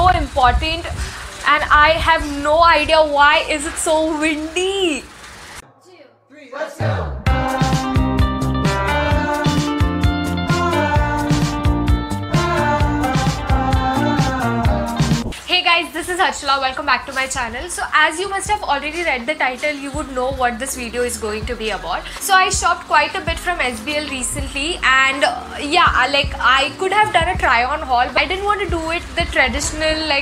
so important, and I have no idea why is it so windy. 2, 3, let's go! Hey guys, this is Harshla. Welcome back to my channel. So as you must have already read the title, you would know what this video is going to be about. So I shopped quite a bit from SBL recently, and yeah, like I could have done a try on haul, but I didn't want to do it the traditional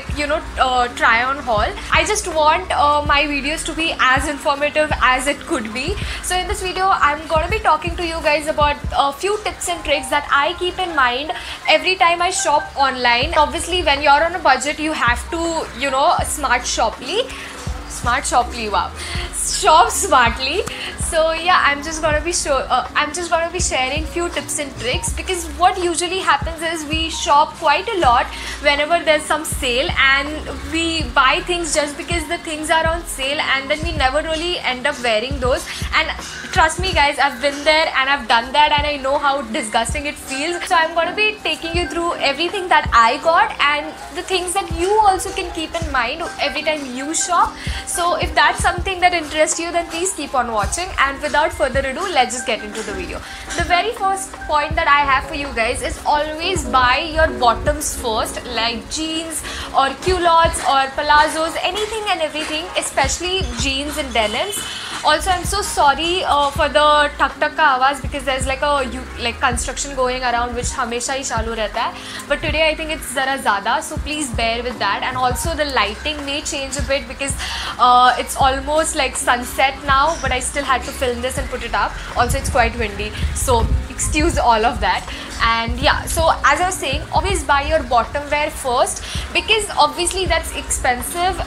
try on haul. I just want my videos to be as informative as it could be. So in this video, I'm gonna be talking to you guys about a few tips and tricks that I keep in mind every time I shop online. Obviously, when you're on a budget, you have to, smart shoply, wow, shop smartly. So yeah, I'm just gonna be sharing few tips and tricks, because what usually happens is we shop quite a lot whenever there's some sale, and we buy things just because the things are on sale, and then we never really end up wearing those. And trust me guys, I've been there and I've done that, and I know how disgusting it feels. So I'm gonna be taking you through everything that I got and the things that you also can keep in mind every time you shop. So if that's something that interests you, then please keep on watching, and without further ado, let's just get into the video. The very first point that I have for you guys is always buy your bottoms first, like jeans or culottes or palazzos, anything and everything, especially jeans and denims. Also, I'm so sorry for the tuk tuk ka awaaz, because there's like a construction going around which hamesha hi chalu rehta hai. But today I think it's zara zyada, so please bear with that. And also the lighting may change a bit because it's almost like sunset now, but I still had to film this and put it up. Also, it's quite windy, so excuse all of that. And yeah, so as I was saying, always buy your bottom wear first, because obviously that's expensive,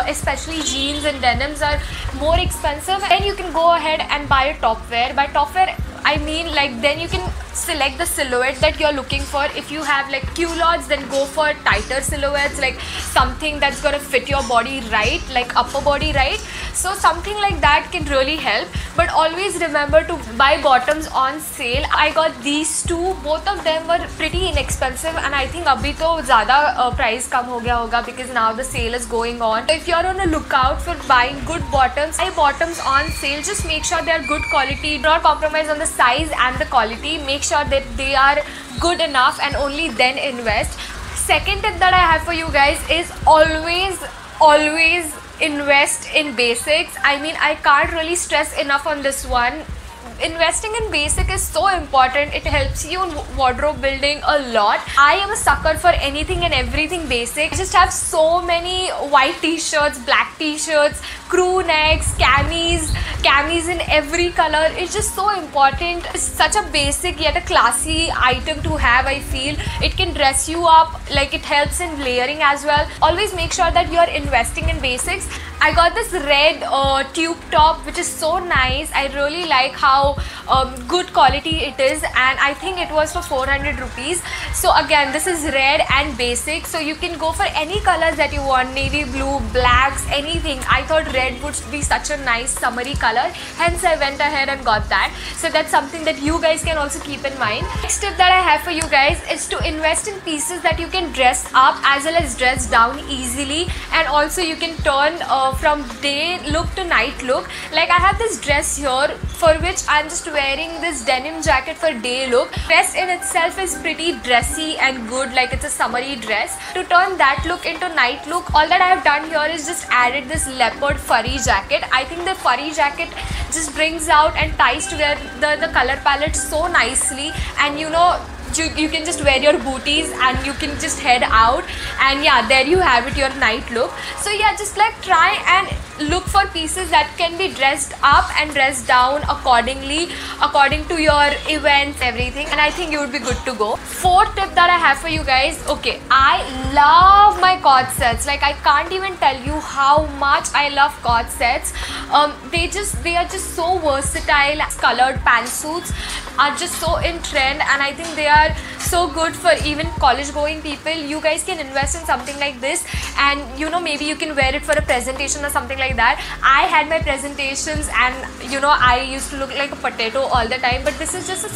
especially jeans and denims are more expensive. Then you can go ahead and buy a top wear. By top wear, I mean like then you can select the silhouette that you're looking for. If you have like culottes, then go for tighter silhouettes, like something that's gonna fit your body right, like upper body right. So something like that can really help. But always remember to buy bottoms on sale. I got these two, both of them were pretty inexpensive, and I think abhi to zyada price kam ho gaya hoga, because now the sale is going on. So if you're on a lookout for buying good bottoms, buy bottoms on sale. Just make sure they're good quality, do not compromise on the size and the quality. Make sure that they are good enough, and only then invest. Second tip that I have for you guys is always invest in basics. I mean, I can't really stress enough on this one. Investing in basic is so important. It helps you in wardrobe building a lot. I am a sucker for anything and everything basic. I just have so many white t-shirts, black t-shirts, crew necks, camis in every color. It's just so important. It's such a basic yet a classy item to have. I feel it can dress you up, like it helps in layering as well. Always make sure that you're investing in basics. I got this red tube top, which is so nice. I really like how good quality it is, and I think it was for 400 rupees. So again, this is red and basic, so you can go for any colors that you want, navy blue, blacks, anything. I thought red would be such a nice summery color, hence I went ahead and got that. So that's something that you guys can also keep in mind. Next tip that I have for you guys is to invest in pieces that you can dress up as well as dress down easily, and also you can turn from day look to night look. Like I have this dress here, for which I'm just wearing this denim jacket for day look. Dress in itself is pretty dressy and good, like it's a summery dress. To turn that look into night look, all that I have done here is just added this leopard furry jacket. I think the furry jacket just brings out and ties together the color palette so nicely, and you can just wear your booties and you can just head out, and yeah, there you have it, your night look. So yeah, just like try and look for pieces that can be dressed up and dressed down accordingly, according to your events, everything, and I think you would be good to go. Fourth tip that I have for you guys, okay, I love my Godsets. Like I can't even tell you how much I love Godsets. They are just so versatile. Colored pantsuits are just so in trend, and I think they are so good for even college going people. You guys can invest in something like this, and maybe you can wear it for a presentation or something like that. I had my presentations and I used to look like a potato all the time, but this is just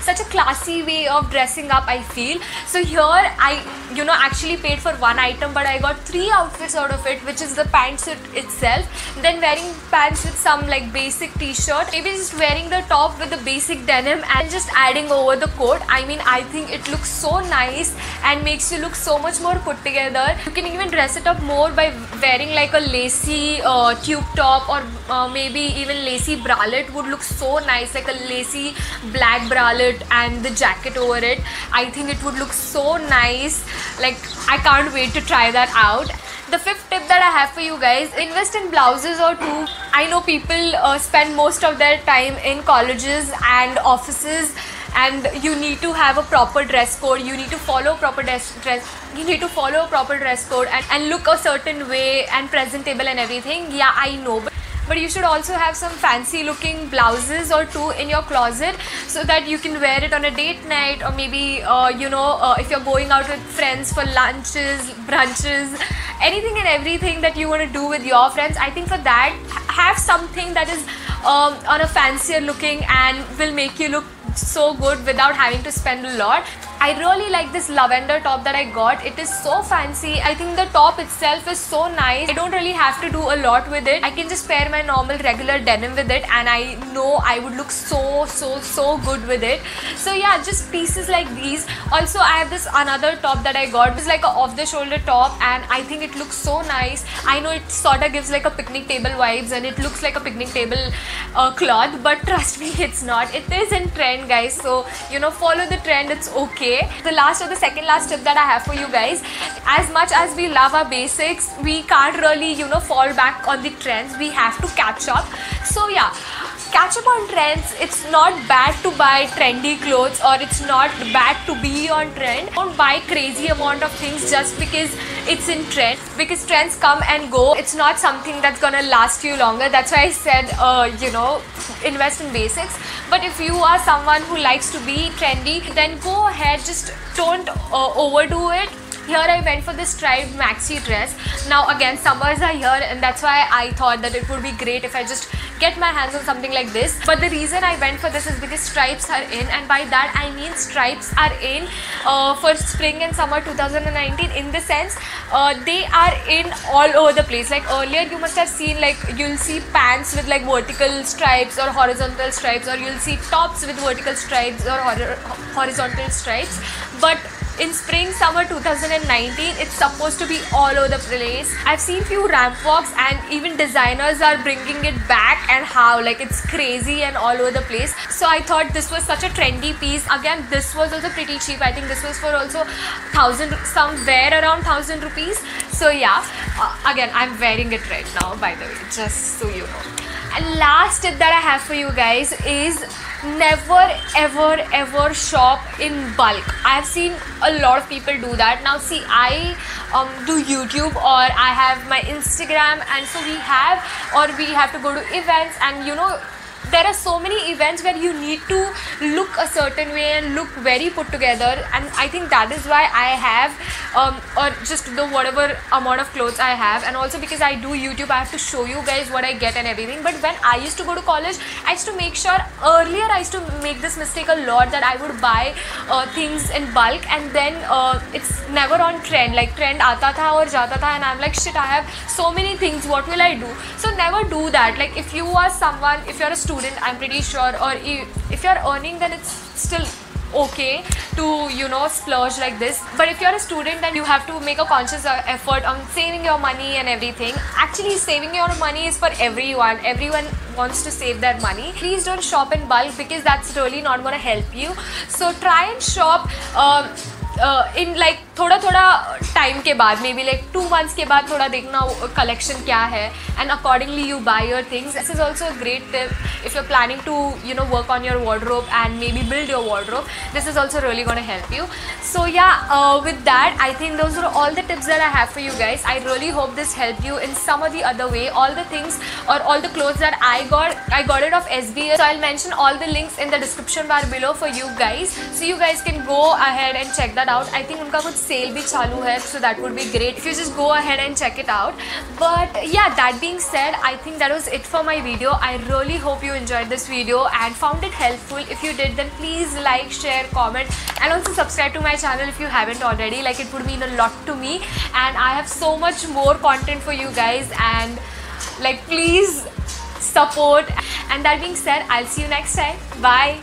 such a classy way of dressing up, I feel. So here I actually paid for one item, but I got 3 outfits out of it, which is the pantsuit itself, then wearing pants with some like basic t-shirt, maybe just wearing the top with the basic denim and just adding over the coat. I mean, I think it looks so nice and makes you look so much more put together. You can even dress it up more by wearing like a lacy tube top, or maybe even lacy bralette would look so nice, like a lacy black bralette and the jacket over it. I think it would look so nice. Like, I can't wait to try that out. The 5th tip that I have for you guys, invest in blouses or 2. I know people spend most of their time in colleges and offices, and you need to have a proper dress code. You need to follow proper you need to follow a proper dress code and look a certain way and presentable and everything. Yeah, I know, but you should also have some fancy looking blouses or 2 in your closet, so that you can wear it on a date night, or maybe if you're going out with friends for lunches, brunches, anything and everything that you want to do with your friends. I think for that, have something that is on a fancier looking and will make you look so good without having to spend a lot. I really like this lavender top that I got. It is so fancy. I think the top itself is so nice. I don't really have to do a lot with it. I can just pair my normal regular denim with it, and I know I would look so good with it. So yeah, just pieces like these. Also, I have this another top that I got. It's like a off the shoulder top, and I think it looks so nice. I know it sort of gives like a picnic table vibes, and it looks like a picnic table cloth, but trust me, it's not. It is in trend, guys, so follow the trend. It's okay. The last or the second last tip that I have for you guys, as much as we love our basics, we can't really fall back on the trends. We have to catch up. So yeah, catch up on trends. It's not bad to buy trendy clothes, or it's not bad to be on trend. Don't buy crazy amount of things just because it's in trend, because trends come and go. It's not something that's gonna last you longer. That's why I said invest in basics. But if you are someone who likes to be trendy, then go ahead, just don't overdo it. Here I went for this striped maxi dress. Now again, summers are here, and that's why I thought that it would be great if I just get my hands on something like this. But the reason I went for this is because stripes are in, and by that I mean stripes are in for spring and summer 2019, in the sense they are in all over the place. Like earlier you must have seen, like you'll see pants with like vertical stripes or horizontal stripes, or you'll see tops with vertical stripes or horizontal stripes. But in spring summer 2019, it's supposed to be all over the place. I've seen few ramp walks, and even designers are bringing it back, and how like it's crazy and all over the place. So I thought this was such a trendy piece. Again, this was also pretty cheap. I think this was for also 1,000, somewhere around 1,000 rupees. So yeah, again, I'm wearing it right now, by the way, just so you know. And last tip that I have for you guys is never ever shop in bulk. I have seen a lot of people do that. Now see, I do YouTube, or I have my Instagram, and so we have to go to events, and there are so many events where you need to look a certain way and look very put together, and I think that is why I have or just the whatever amount of clothes I have. And also because I do YouTube, I have to show you guys what I get and everything. But when I used to go to college, I used to make sure, earlier I used to make this mistake a lot, that I would buy things in bulk, and then it's never on trend. Like trend aata tha aur jata tha, and I'm like, shit, I have so many things, what will I do? So never do that. Like if you are someone, if you're a student, I'm pretty sure, or if you're earning, then it's still okay to splurge like this. But if you're a student, then you have to make a conscious effort on saving your money and everything. Actually, saving your money is for everyone wants to save their money. Please don't shop in bulk, because that's really not going to help you. So try and shop in like थोड़ा time के बाद, maybe like 2 months के बाद थोड़ा देखना collection क्या है, and accordingly you buy your things. This is also a great tip if you're planning to work on your wardrobe and maybe build your wardrobe. This is also really going to help you. So yeah, with that, I think those are all the tips that I have for you guys. I really hope this helped you in some or the other way. All the things or all the clothes that I got it off SBL, so I'll mention all the links in the description bar below for you guys, so you guys can go ahead and check that out. I think उनका कुछ sale bhi chalu hai, so that would be great if you just go ahead and check it out. But yeah, that being said, I think that was it for my video. I really hope you enjoyed this video and found it helpful. If you did, then please like, share, comment, and also subscribe to my channel if you haven't already. Like, it would mean a lot to me, and I have so much more content for you guys, and like, please support. And that being said, I'll see you next time. Bye.